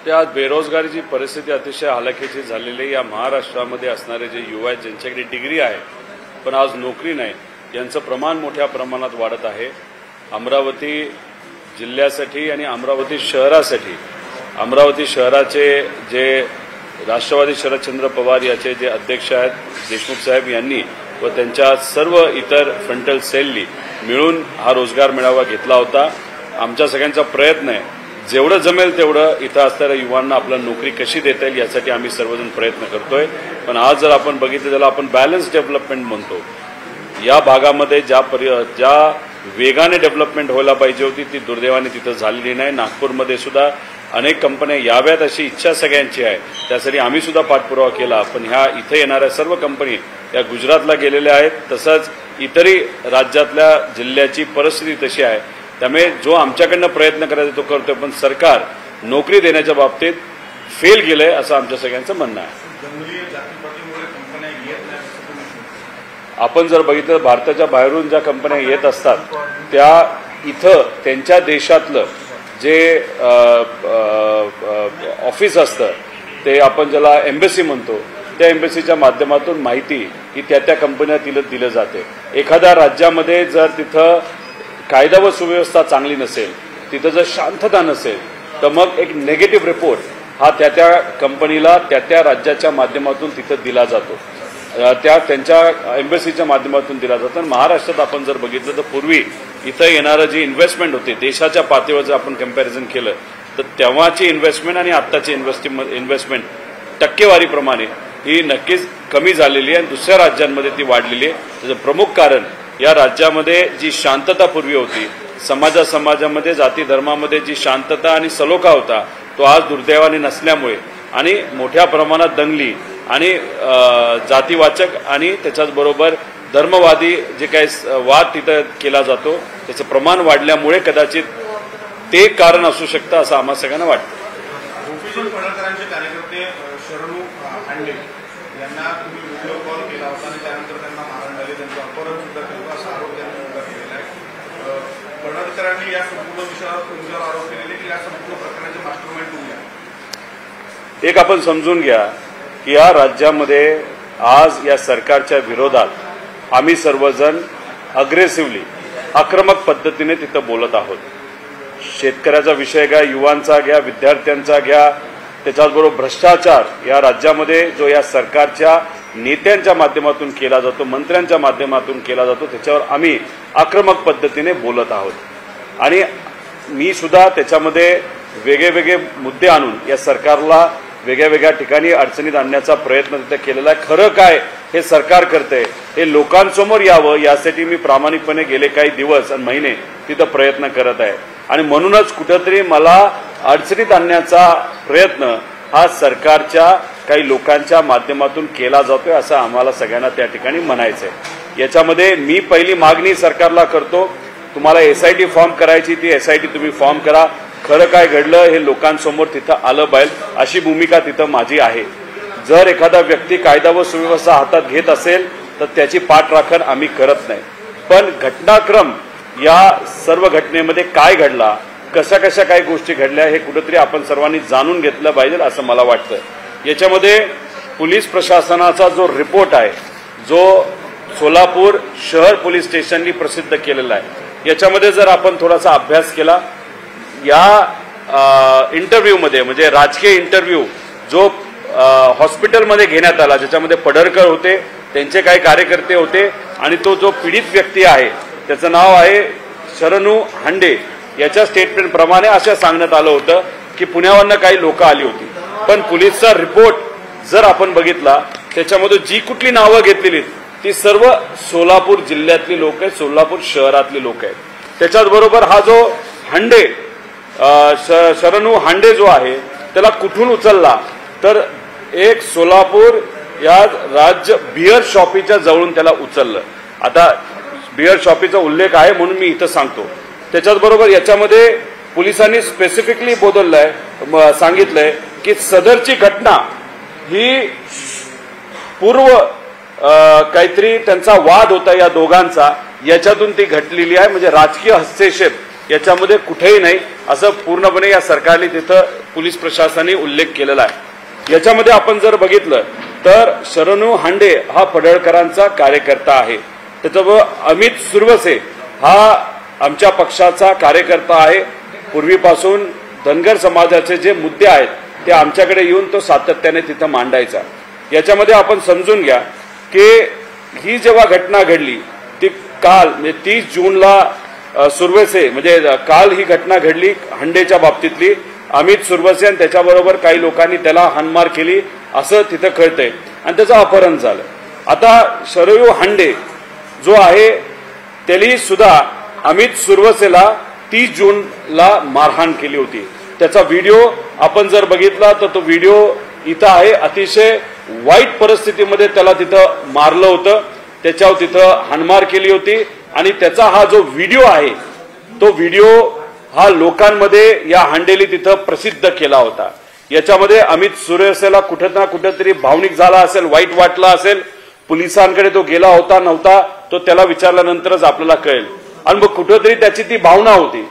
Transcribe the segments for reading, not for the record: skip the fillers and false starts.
ते आज बेरोजगारीची परिस्थिती अतिशय हालाखीची झालेली या महाराष्ट्रामध्ये असणारे जे युवा आहेत ज्यांच्याकडे डिग्री आहे पण आज नोकरी नाही यांचं प्रमाण मोठ्या प्रमाणात वाढत आहे। अमरावती जिल्ह्यासाठी आणि अमरावती शहरासाठी अमरावती शहराचे जे राष्ट्रवादी शरदचंद्र पवार याचे जे अध्यक्ष आहेत देशमुख साहेब यांनी व त्यांच्या सर्व इतर फ्रंटल सेलनी मिळून हा रोजगार मेळावा घेतला होता। आमच्या सगळ्यांचा प्रयत्न आहे जेवढं जमेल तेवढं इथं असणाऱ्या युवांना आपल्याला नोकरी कशी देता येईल यासाठी आम्ही सर्वजण प्रयत्न करतोय। पण आज जर आपण बघितलं त्याला आपण बॅलन्स डेव्हलपमेंट म्हणतो। या भागामध्ये ज्या वेगाने डेव्हलपमेंट व्हायला पाहिजे होती ती दुर्दैवाने तिथं झालेली नाही। नागपूरमध्ये सुद्धा अनेक कंपन्या याव्यात अशी इच्छा सगळ्यांची आहे, त्यासाठी आम्ही सुद्धा पाठपुरावा केला। पण ह्या इथं येणाऱ्या सर्व कंपनी या गुजरातला गेलेल्या आहेत, तसंच इतरही राज्यातल्या जिल्ह्याची परिस्थिती तशी आहे, त्यामुळे जो आमच्याकडनं प्रयत्न करायचा तो करतोय पण सरकार नोकरी देण्याच्या बाबतीत फेल गेलंय असं आमच्या सगळ्यांचं म्हणणं आहे। आपण जर बघितलं भारताच्या बाहेरून ज्या कंपन्या येत असतात त्या इथं त्यांच्या देशातलं जे ऑफिस असतं ते आपण ज्याला एम्बेसी म्हणतो त्या एम्बेसीच्या माध्यमातून माहिती ही त्या कंपन्या दिलं जाते। एखाद्या राज्यामध्ये जर तिथं कायदा व सुव्यवस्था चांगली नसेल, तिथं जर शांतता नसेल तर मग एक नेगेटिव्ह रिपोर्ट हा त्या कंपनीला त्या राज्याच्या माध्यमातून तिथं दिला जातो, त्यांच्या एम्बेसीच्या माध्यमातून दिला जातो। महाराष्ट्रात आपण जर बघितलं तर पूर्वी इथं येणारं जी इन्व्हेस्टमेंट होती देशाच्या पातळीवर जर आपण कंपॅरिझन केलं तर तेव्हाची इन्व्हेस्टमेंट आणि आत्ताची इन्व्हेस्टमेंट टक्केवारीप्रमाणे ही नक्कीच कमी झालेली आहे आणि दुसऱ्या राज्यांमध्ये ती वाढलेली आहे। त्याचं प्रमुख कारण या राज्यामध्ये जी शांतता पूर्वी होती, समाजामध्ये जाती धर्मामध्ये जी शांतता आणि सलोखा होता तो आज दुर्दैवाने नसल्यामुळे आणि मोठ्या प्रमाणात दंगली आणि जातीवाचक आणि त्याच्याचबरोबर धर्मवादी जे काही वाद तिथं केला जातो त्याचं प्रमाण वाढल्यामुळे कदाचित ते कारण असू शकतं असं आम्हा सगळ्यांना वाटतं। कार्यकर्ते शरणू हांडे यांना तुम्ही व्हिडिओ कॉल केला होता आणि त्यानंतर त्यांना मारण झाले, त्यांचं अपहरण सुद्धा केलं असा आरोप त्यांनी सुद्धा केलेला आहे। पडळकरांनी या संपूर्ण विषयावर तुमच्यावर आरोप केलेले की या संपूर्ण प्रकरणाचे मास्टरमाइंड तुम्ही आहे। एक आपण समजून घ्या की या राज्यामध्ये आज या सरकारच्या विरोधात आम्ही सर्वजण अग्रेसिव्हली आक्रमक पद्धतीने तिथं बोलत आहोत। शेतकऱ्याचा विषय घ्या, युवांचा घ्या, विद्यार्थ्यांचा घ्या, त्याच्याचबरोबर भ्रष्टाचार या राज्यामध्ये जो या सरकारच्या नेत्यांच्या माध्यमातून केला जातो, मंत्र्यांच्या माध्यमातून केला जातो, त्याच्यावर आम्ही आक्रमक पद्धतीने बोलत आहोत। आणि मी सुद्धा त्याच्यामध्ये वेगळे मुद्दे आणून या सरकारला वेगळ्या ठिकाणी अडचणीत आणण्याचा प्रयत्न तिथे केलेला आहे। खरं काय हे सरकार करते हे लोकांसमोर यावं यासाठी मी प्रामाणिकपणे गेले काही दिवस आणि महिने तिथं प्रयत्न करत आहे आणि म्हणूनच कुठेतरी मला अडचणीत आणण्याचा प्रयत्न हा सरकारच्या काही लोकांच्या माध्यमातून केला जातोय असं आम्हाला सगळ्यांना त्या ठिकाणी म्हणायचं आहे। याच्यामध्ये मी पहिली मागणी सरकारला करतो, तुम्हाला SIT फॉर्म करायची ती SIT तुम्ही फॉर्म करा, खरं काय घडलं हे लोकांसमोर तिथं आलं पाहिजे अशी भूमिका तिथं माझी आहे। जर एखादा व्यक्ती कायदा व सुव्यवस्था हातात घेत असेल तर त्याची पाठराखण आम्ही करत नाही, पण घटनाक्रम या सर्व घटनेमध्ये काय घडला, कशा काही गोष्टी घडल्या हे कुठेतरी आपण सर्वांनी जाणून घेतलं पाहिजे असं मला वाटतं। याच्यामध्ये पोलीस प्रशासनाचा जो रिपोर्ट आहे जो सोलापूर शहर पोलीस स्टेशननी प्रसिद्ध केलेला आहे, याच्यामध्ये जर आपण थोडासा अभ्यास केला या इंटरव्ह्यूमध्ये म्हणजे राजकीय इंटरव्ह्यू जो हॉस्पिटलमध्ये घेण्यात आला ज्याच्यामध्ये पडळकर होते, त्यांचे काही कार्यकर्ते होते आणि तो जो पीडित व्यक्ती आहे त्याचं नाव आहे शरणू हांडे, याच्या स्टेटमेंट प्रमाणे असं सांगण्यात आलं होतं की पुण्यावरनं काही लोक आली होती, पण पोलीसचा रिपोर्ट जर आपण बघितला त्याच्यामध्ये जी कुठली नावं घेतलेली ती सर्व सोलापूर जिल्ह्यातली लोक आहेत, सोलापूर शहरातली लोक आहेत। त्याच्याचबरोबर हा जो हांडे शरणू हांडे जो आहे त्याला कुठून उचलला तर एक सोलापूर या राज्य बिअर शॉपीच्या जवळून त्याला उचललं। आता बिअर शॉपीचा उल्लेख आहे म्हणून मी इथं सांगतो। त्याच्याचबरोबर याच्यामध्ये पोलिसांनी स्पेसिफिकली सांगितलंय की सदरची घटना ही पूर्व काहीतरी त्यांचा वाद होता या दोघांचा, याच्यातून ती घडलेली आहे, म्हणजे राजकीय हस्तक्षेप याच्यामध्ये कुठेही नाही असं पूर्णपणे या सरकारने तिथं पोलीस प्रशासनाने उल्लेख केलेला आहे। याच्यामध्ये आपण जर बघितलं तर शरणू हांडे हा पडळकरांचा कार्यकर्ता आहे, त्याच्याबरोबर अमित सुरवसे हा आमच्या पक्षाचा कार्यकर्ता आहे। पूर्वीपासून धनगर समाजाचे जे मुद्दे आहेत ते आमच्याकडे येऊन तो सातत्याने तिथं मांडायचा। याच्यामध्ये आपण समजून घ्या की ही जेव्हा घटना घडली ती काल म्हणजे 30 जूनला सुरवसे म्हणजे काल ही घटना घडली हांडेच्या बाबतीतली। अमित सुरवसे आणि त्याच्याबरोबर काही लोकांनी त्याला हाणमार केली असं तिथं कळतंय आणि त्याचं अपहरण झालं। आता शरणू हांडे जो आहे त्यांनी सुद्धा अमित सुरवसेला 30 जूनला मारहाण केली होती। त्याचा व्हिडिओ आपण जर बघितला तर तो व्हिडिओ इथं आहे। अतिशय वाईट परिस्थितीमध्ये त्याला तिथं मारलं होतं, त्याच्यावर तिथं हाणमार केली होती आणि त्याचा हा जो व्हिडिओ आहे तो व्हिडिओ हा लोकांमध्ये या हांडेली तिथं प्रसिद्ध केला होता। याच्यामध्ये अमित सुरवसेला कुठं ना कुठेतरी भावनिक झाला असेल, वाईट वाटला असेल, पोलिसांकडे तो गेला होता नव्हता तो त्याला विचारल्यानंतरच आपल्याला कळेल आणि मग कुठेतरी त्याची ती भावना होती।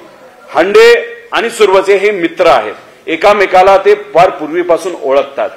हांडे आणि सुरवसे हे मित्र आहेत, एकामेकाला ते फार पूर्वीपासून ओळखतात,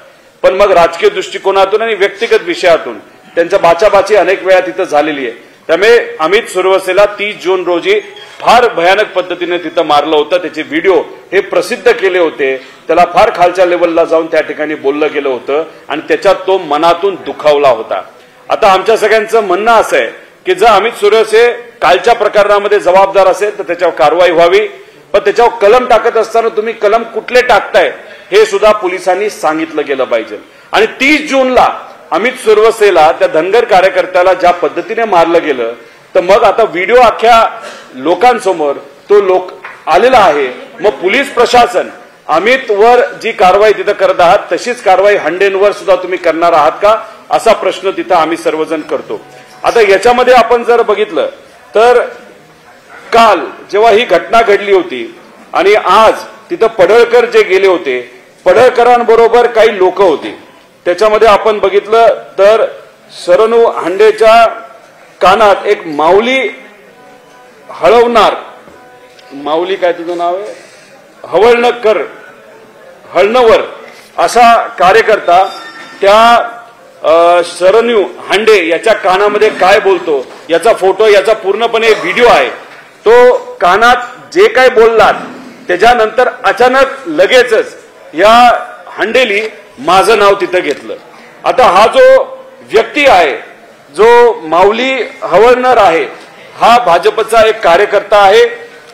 पण मग राजकीय दृष्टिकोनातून आणि व्यक्तिगत विषयातून त्यांच्या बाचाबाची अनेक वेळा तिथं झालेली आहे। त्यामुळे अमित सुरवसेला 30 जून रोजी फार भयानक पद्धतीने तिथं मारलं होतं। त्याचे व्हिडिओ हे प्रसिद्ध केले होते, त्याला फार खालच्या लेवलला जाऊन त्या ठिकाणी बोललं गेलं होतं आणि त्याच्यात तो मनातून दुखावला होता। आता आमच्या सगळ्यांचं म्हणणं असं आहे की जर अमित सुरवसे कालच्या प्रकरणामध्ये जबाबदार असेल तर त्याच्यावर कारवाई व्हावी, पण त्याच्यावर कलम टाकत असताना तुम्ही कलम कुठले टाकताय हे सुद्धा पोलिसांनी सांगितलं गेलं पाहिजे। आणि 30 जूनला अमित सुरवसेला त्या धनगर कार्यकर्त्याला ज्या पद्धतीने मारलं गेलं तर मग आता व्हिडिओ अख्ख्या लोकांसमोर तो आलेला आहे। मग पोलीस प्रशासन अमित वर जी कारवाई तिथं करत आहात तशीच कारवाई हांडेंवर सुद्धा तुम्ही करणार आहात का असा प्रश्न तिथं आम्ही सर्वजण करतो। आता याच्यामध्ये आपण जर बघितलं तर काल जेव्हा ही घटना घडली होती आणि आज तिथं पडळकर जे गेले होते, पडळकरांबरोबर काही लोक होती, त्याच्यामध्ये आपण बघितलं तर शरणू हांडेच्या कानात एक माऊली माऊली काय तुझं नाव आहे हळणवर असा कार्यकर्ता त्या शरणू हांडे याच्या कानामध्ये काय बोलतो याचा फोटो, याचा पूर्णपणे व्हिडिओ आहे। तो कानात जे काय बोललात त्याच्यानंतर अचानक लगेचच या हांडेली माझं नाव तिथं घेतलं। आता हा जो व्यक्ती आहे जो माऊली हवळणर आहे हा भाजपचा एक कार्यकर्ता आहे,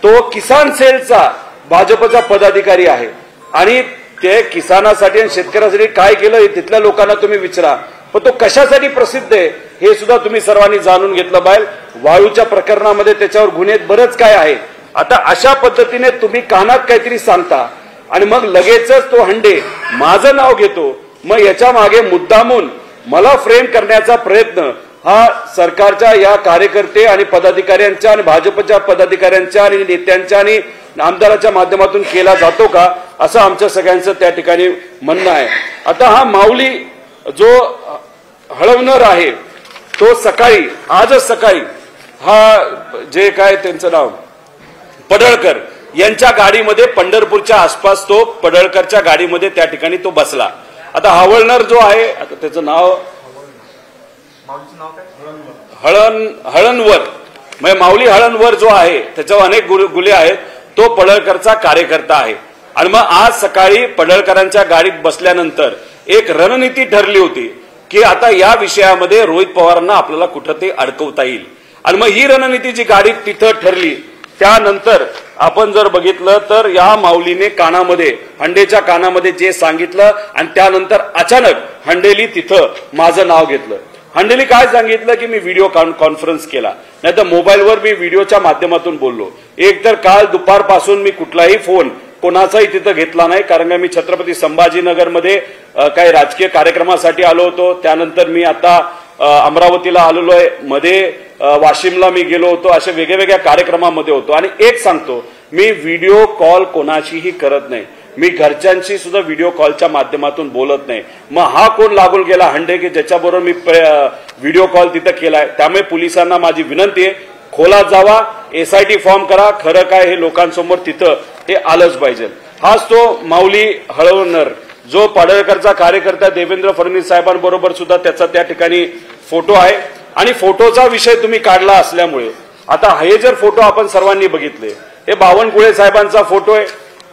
तो किसान सेलचा भाजपचा पदाधिकारी आहे आणि ते किसानासाठी आणि शेतकऱ्यासाठी काय केलं हे तिथल्या लोकांना तुम्ही विचारा, पण तो कशासाठी प्रसिद्ध आहे हे सुद्धा तुम्ही सर्वांनी जाणून घेतलं पाहिजे। वाळूच्या प्रकरणामध्ये त्याच्यावर गुन्हे बरंच काय आहे। आता अशा पद्धतीने तुम्ही कानात काहीतरी सांगता आणि मग लगेचच तो हांडे माझं नाव घेतो, मग याच्या मागे मुद्दामून मला फ्रेम करण्याचा प्रयत्न हा सरकारच्या या कार्यकर्ते आणि पदाधिकाऱ्यांच्या आणि भाजपच्या पदाधिकाऱ्यांच्या आणि नेत्यांच्या आणि आमदाराच्या माध्यमातून केला जातो का असं आमच्या सगळ्यांचं त्या ठिकाणी म्हणणं आहे। आता हा माऊली जो हळवणर आहे तो आजच सकाळी हा जे काय त्यांचं नाव पडळकर यांच्या गाडीमध्ये पंढरपूरच्या आसपास तो पडळकरच्या गाडीमध्ये त्या ठिकाणी तो बसला। आता हवळणर जो आहे आता त्याचं नाव हळणवर म्हणजे माऊली हळणवर जो आहे त्याच्यावर अनेक गुन्हे आहेत, तो पडळकरचा कार्यकर्ता आहे। आणि मग आज सकाळी पडळकरांच्या गाडीत बसल्यानंतर एक रणनीती ठरली होती की आता या विषयामध्ये रोहित पवारांना आपल्याला कुठं ते अडकवता येईल आणि मग ही रणनीती जी गाडीत तिथं ठरली त्यानंतर आपण जर बघितलं तर या माऊलीने कानामध्ये हांडेच्या कानामध्ये जे सांगितलं आणि त्यानंतर अचानक हांडेली तिथं माझं नाव घेतलं। हांडेली काय सांगितलं की मी व्हिडिओ कॉन्फरन्स केला, नाहीतर मोबाईलवर मी व्हिडिओच्या माध्यमातून बोललो। एक तर काल दुपारपासून मी कुठलाही फोन कोणाचाही तिथं घेतला नाही, कारण मी छत्रपती संभाजीनगरमध्ये काही राजकीय कार्यक्रमासाठी आलो होतो। त्यानंतर मी आता अमरावतीला आलेलो आहे, मध्ये वाशिमला मी गेलो होतो, अशा वेगवेगळ्या कार्यक्रमामध्ये होतो। आणि एक सांगतो, मी व्हिडिओ कॉल कोणाशीही करत नाही, मी घरच्यांशी सुद्धा व्हिडिओ कॉलच्या माध्यमातून बोलत नाही। मग हा कोण लागून गेला हांडे की ज्याच्याबरोबर मी व्हिडिओ कॉल तिथं केलाय। त्यामुळे पोलिसांना माझी विनंती आहे, खोलात जावा, SIT फॉर्म करा, खरं काय हे लोकांसमोर तिथं हे आलंच पाहिजे. हाच तो माऊली हळवणर जो पाडळकरचा कार्यकर्ता देवेंद्र फडणवीस साहेबांबरोबर सुद्धा त्याचा त्या ठिकाणी फोटो आहे. आणि फोटोचा विषय तुम्ही काढला असल्यामुळे आता हे जर फोटो आपण सर्वांनी बघितले, हे बावनकुळे साहेबांचा फोटो आहे.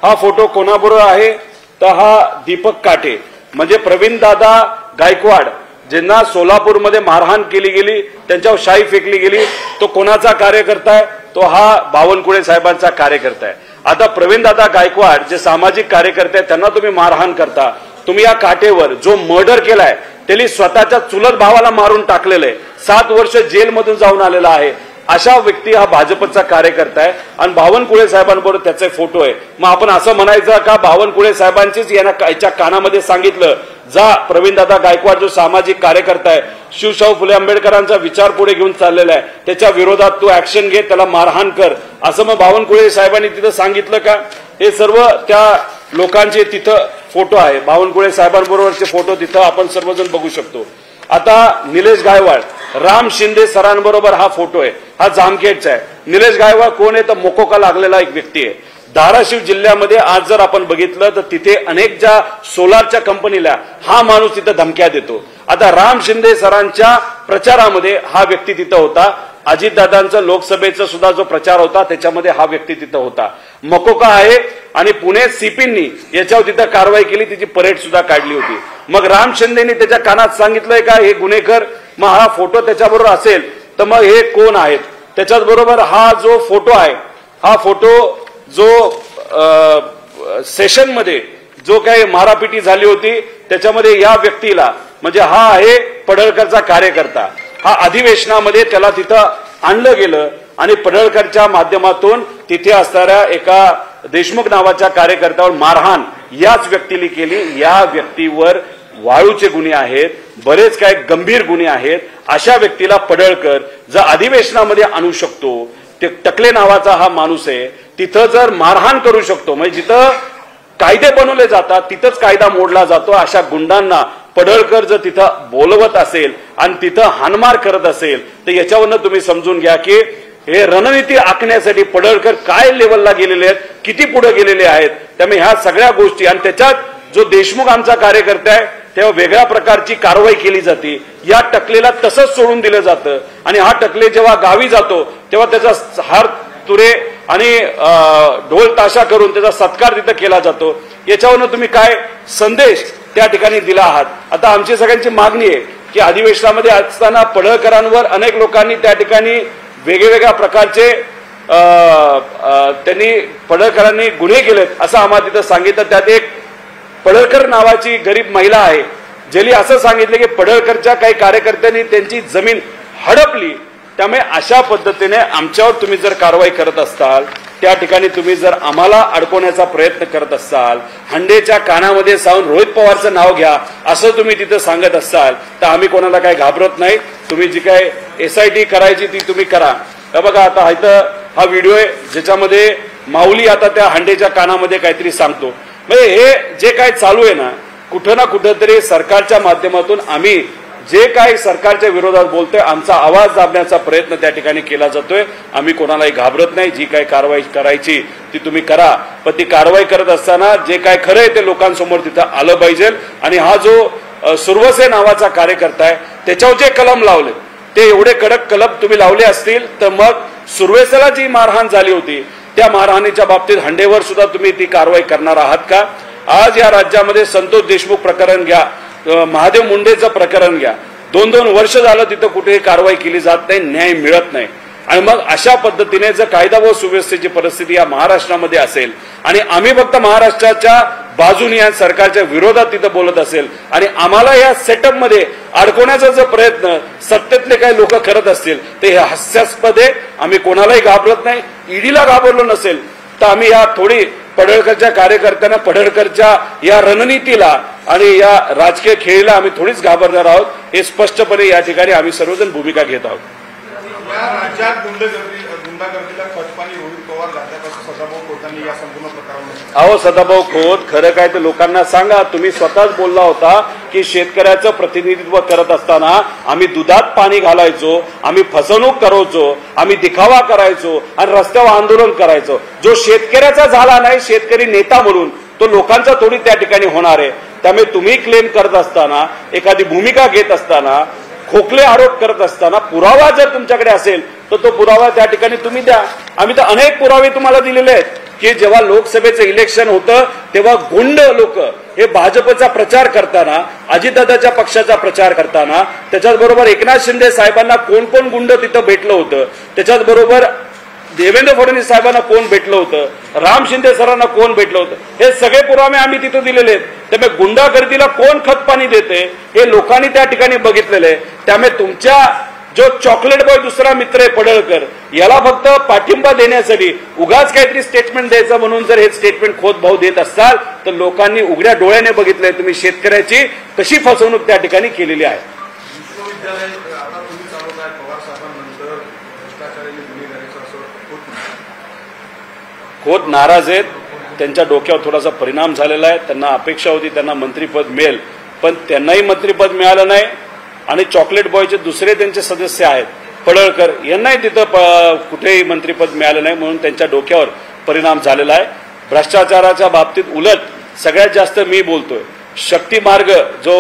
हा फोटो कोणाबरोबर आहे तर हा दीपक काटे म्हणजे प्रवीणदादा गायकवाड ज्यांना सोलापूरमध्ये मारहाण केली गेली, त्यांच्यावर शाई फेकली गेली, तो कोणाचा कार्यकर्ता आहे? तो हा बावनकुळे साहेबांचा कार्यकर्ता आहे. आता प्रवीणदादा गायकवाड जे सामाजिक कार्यकर्ते आहेत त्यांना तुम्ही मारहाण करता. तुम्ही या काटेवर जो मर्डर केलाय त्यांनी स्वतःच्या चुलत भावाला मारून टाकलेलं आहे, 7 वर्ष जेलमधून जाऊन आलेला आहे. अशा व्यक्ती हा भाजपचा कार्यकर्ता आहे आणि बावनकुळे साहेबांबरोबर त्याचे फोटो आहे. मग आपण असं म्हणायचं का बावनकुळे साहेबांचीच याच्या कानामध्ये सांगितलं जा प्रवीणदादा गायकवाड जो सामाजिक कार्यकर्ता आहे, शिवशाहू फुले आंबेडकरांचा विचार पुढे घेऊन चाललेला आहे, त्याच्या विरोधात तू ऍक्शन घे, त्याला मारहाण कर, असं मग बावनकुळे साहेबांनी तिथं सांगितलं का? हे सर्व त्या लोकांचे तिथं फोटो आहे. बावनकुळे साहेबांबरोबरचे फोटो तिथं आपण सर्वजण बघू शकतो. आता निलेश गायकवाड राम शिंदे सरांबरोबर हा फोटो आहे, हा जामखेडचा आहे. निलेश गायकवाड कोण आहे तर मोकोका लागलेला एक व्यक्ती आहे. धाराशिव जिल्ह्यामध्ये आज जर आपण बघितलं तर तिथे अनेक ज्या सोलारच्या कंपनीला हा माणूस तिथं धमक्या देतो. आता राम शिंदे सरांच्या प्रचारामध्ये हा व्यक्ती तिथं होता. अजितदादांचा लोकसभेचा सुद्धा जो प्रचार होता त्याच्यामध्ये हा व्यक्ती तिथं होता. मकोका आहे आणि पुणे सीपींनी याच्यावर तिथं कारवाई केली, तिची परेड सुद्धा काढली होती. मग राम शिंदेनी त्याच्या कानात सांगितलंय का हे गुन्हेगार? मग हा फोटो त्याच्याबरोबर असेल तर मग हे कोण आहेत? त्याच्याच बरोबर हा जो फोटो आहे, हा फोटो जो सेशन मध्ये जो काही मारापिटी झाली होती त्याच्यामध्ये या व्यक्तीला म्हणजे हा आहे पडळकरचा कार्यकर्ता, हा अधिवेशनामध्ये त्याला तिथं आणलं गेलं आणि पडळकरच्या माध्यमातून तिथे असणाऱ्या एका देशमुख नावाच्या कार्यकर्त्यावर मारहाण याच व्यक्तीने केली. या व्यक्तीवर वाळूचे गुन्हे आहेत, बरेच काही गंभीर गुन्हे आहेत. अशा व्यक्तीला पडळकर जर अधिवेशनामध्ये आणू शकतो, ते टकले नावाचा हा माणूस आहे, तिथं जर मारहाण करू शकतो, म्हणजे जिथं कायदे बनवले जातात तिथंच कायदा मोडला जातो. अशा गुंडांना पडळकर जर तिथं बोलवत असेल आणि तिथं हाणमार करत असेल तर याच्यावरनं तुम्ही समजून घ्या की हे रणनीती आखण्यासाठी पडळकर काय लेवलला गेलेले आहेत, किती पुढे गेलेले आहेत. त्यामुळे ह्या सगळ्या गोष्टी आणि त्याच्यात जो देशमुख आमचा कार्यकर्ता आहे तेव्हा वेगळ्या प्रकारची कारवाई केली जाते. या टकलेला तसंच सोडून दिलं जातं आणि हा टकले जेव्हा गावी जातो तेव्हा त्याचा हार तुरे आणि ढोल ताशा करून त्याचा सत्कार तिथं केला जातो. याच्यावरनं तुम्ही काय संदेश त्या ठिकाणी दिला आहात? आता आमची सगळ्यांची मागणी आहे की अधिवेशनामध्ये असताना पडळकरांवर अनेक लोकांनी त्या ठिकाणी वेगवेगळ्या प्रकारचे त्यांनी पडळकरांनी गुन्हे केलेत असं आम्हाला तिथं सांगितलं. त्यात एक पडळकर नावाची गरीब महिला आहे, ज्यांनी असं सांगितलं की पडळकरच्या काही कार्यकर्त्यांनी त्यांची जमीन हडपली. त्यामुळे अशा पद्धतीने आमच्यावर तुम्ही जर कारवाई करत असाल, त्या ठिकाणी तुम्ही जर आम्हाला अडकवण्याचा प्रयत्न करत असाल, हंडेच्या कानामध्ये जाऊन रोहित पवारचं नाव घ्या असं तुम्ही तिथं सांगत असाल तर आम्ही कोणाला काही घाबरत नाही. तुम्ही जी काय SIT करायची ती तुम्ही करा. बघा आता इथं हा व्हिडिओ आहे ज्याच्यामध्ये माऊली आता त्या हंडेच्या कानामध्ये काहीतरी सांगतो. म्हणजे हे जे काय चालू आहे ना, कुठं ना कुठं तरी सरकारच्या माध्यमातून आम्ही जे काही सरकारच्या विरोधात बोलतोय, आमचा आवाज दाबण्याचा प्रयत्न त्या ठिकाणी केला जातोय. आम्ही कोणालाही घाबरत नाही. जी काही कारवाई करायची ती तुम्ही करा, पण ती कारवाई करत असताना जे काय खरं आहे ते लोकांसमोर तिथं आलं पाहिजे. आणि हा जो सुरवसे नावाचा कार्यकर्ता आहे त्याच्यावर जे कलम लावले ते एवढे कडक कलम तुम्ही लावले असतील तर मग सुरवेसेला जी मारहाण झाली होती त्या मारहाणीच्या बाबतीत हंडेवर सुद्धा तुम्ही ती कारवाई करणार आहात का? आज या राज्यामध्ये संतोष देशमुख प्रकरण घ्या, महादेव मुंडेचं प्रकरण घ्या, 2-2 वर्ष झालं तिथं कुठेही कारवाई केली जात नाही, न्याय मिळत नाही. आणि मग अशा पद्धतीने जर कायदा व सुव्यवस्थेची परिस्थिती या महाराष्ट्रामध्ये असेल आणि आम्ही फक्त महाराष्ट्राच्या बाजूने या सरकारच्या विरोधात तिथं बोलत असेल आणि आम्हाला या सेटअपमध्ये अडकवण्याचा जर प्रयत्न सत्तेतले काही लोक करत असतील तर हे हास्यास्पद आहे. आम्ही कोणालाही घाबरत नाही. ईडीला घाबरलो नसेल तर आम्ही या थोडी पडळकरच्या कार्यकर्त्यांना, पडळकरच्या या रणनीतीला आणि या राजकीय खेळीला आम्ही थोडीच घाबरणार आहोत. हे स्पष्टपणे या ठिकाणी आम्ही सर्वजण भूमिका घेत आहोत. या राज्यात गुंडागर्दीला खतपाणी रोहित पवार जातात असं सदाभाऊ खोतांनी या संपूर्ण प्रकारावर अहो सदाभाऊ खोत, खरं काय तर लोकांना सांगा. तुम्ही स्वतःच बोलला होता की शेतकऱ्याचं प्रतिनिधित्व करत असताना आम्ही दुधात पाणी घालायचो, आम्ही फसवणूक करायचो, आम्ही दिखावा करायचो आणि रस्त्यावर आंदोलन करायचो. जो शेतकऱ्याचा झाला नाही शेतकरी नेता म्हणून, तो लोकांचा थोडी त्या ठिकाणी होणार आहे. त्यामुळे तुम्ही क्लेम करत असताना, एखादी भूमिका घेत असताना, खोकले आरोप करत असताना पुरावा जर तुमच्याकडे असेल तर तो पुरावा त्या ठिकाणी तुम्ही द्या. आम्ही तर अनेक पुरावे तुम्हाला दिलेले आहेत की जेव्हा लोकसभेचं इलेक्शन होतं तेव्हा गुंड लोक हे भाजपचा प्रचार करताना, अजितदादाच्या पक्षाचा प्रचार करताना, त्याच्याचबरोबर एकनाथ शिंदे साहेबांना कोण कोण गुंड तिथं भेटलं होतं, त्याच्याचबरोबर देवेंद्र फडणवीस साहेबांना कोण भेटलं होतं, राम शिंदे सरांना कोण भेटलं होतं, हे सगळे पुरावे आम्ही तिथं दिलेले आहेत. त्यामुळे गुंडागर्दीला कोण खतपाणी देते हे लोकांनी त्या ठिकाणी बघितलेलं आहे. त्यामुळे तुमच्या जो चॉकलेट बॉय दुसरा मित्र आहे पडळकर, याला फक्त पाठिंबा देण्यासाठी उगाच काहीतरी स्टेटमेंट द्यायचं म्हणून जर हे स्टेटमेंट खोत भाऊ देत असाल तर लोकांनी उघड्या डोळ्याने बघितलंय तुम्ही शेतकऱ्याची कशी फसवणूक त्या ठिकाणी केलेली आहे. विश्वविद्यालय आता तुम्ही चालवताय, पवार साहेबांनंतर भ्रष्टाचाराने गुन्हेगारीचं असं होत नाही. खोत नाराज आहेत, त्यांच्या डोक्यावर थोडासा परिणाम झालेला आहे. त्यांना अपेक्षा होती त्यांना मंत्रिपद मिळेल, पण त्यांनाही मंत्रिपद मिळालं नाही. आणि चॉकलेट बॉयचे दुसरे त्यांचे सदस्य आहेत पडळकर, यांनाही तिथं कुठेही मंत्रिपद मिळालं नाही, म्हणून त्यांच्या डोक्यावर परिणाम झालेला आहे. भ्रष्टाचाराच्या बाबतीत उलट सगळ्यात जास्त मी बोलतोय. शक्ती मार्ग जो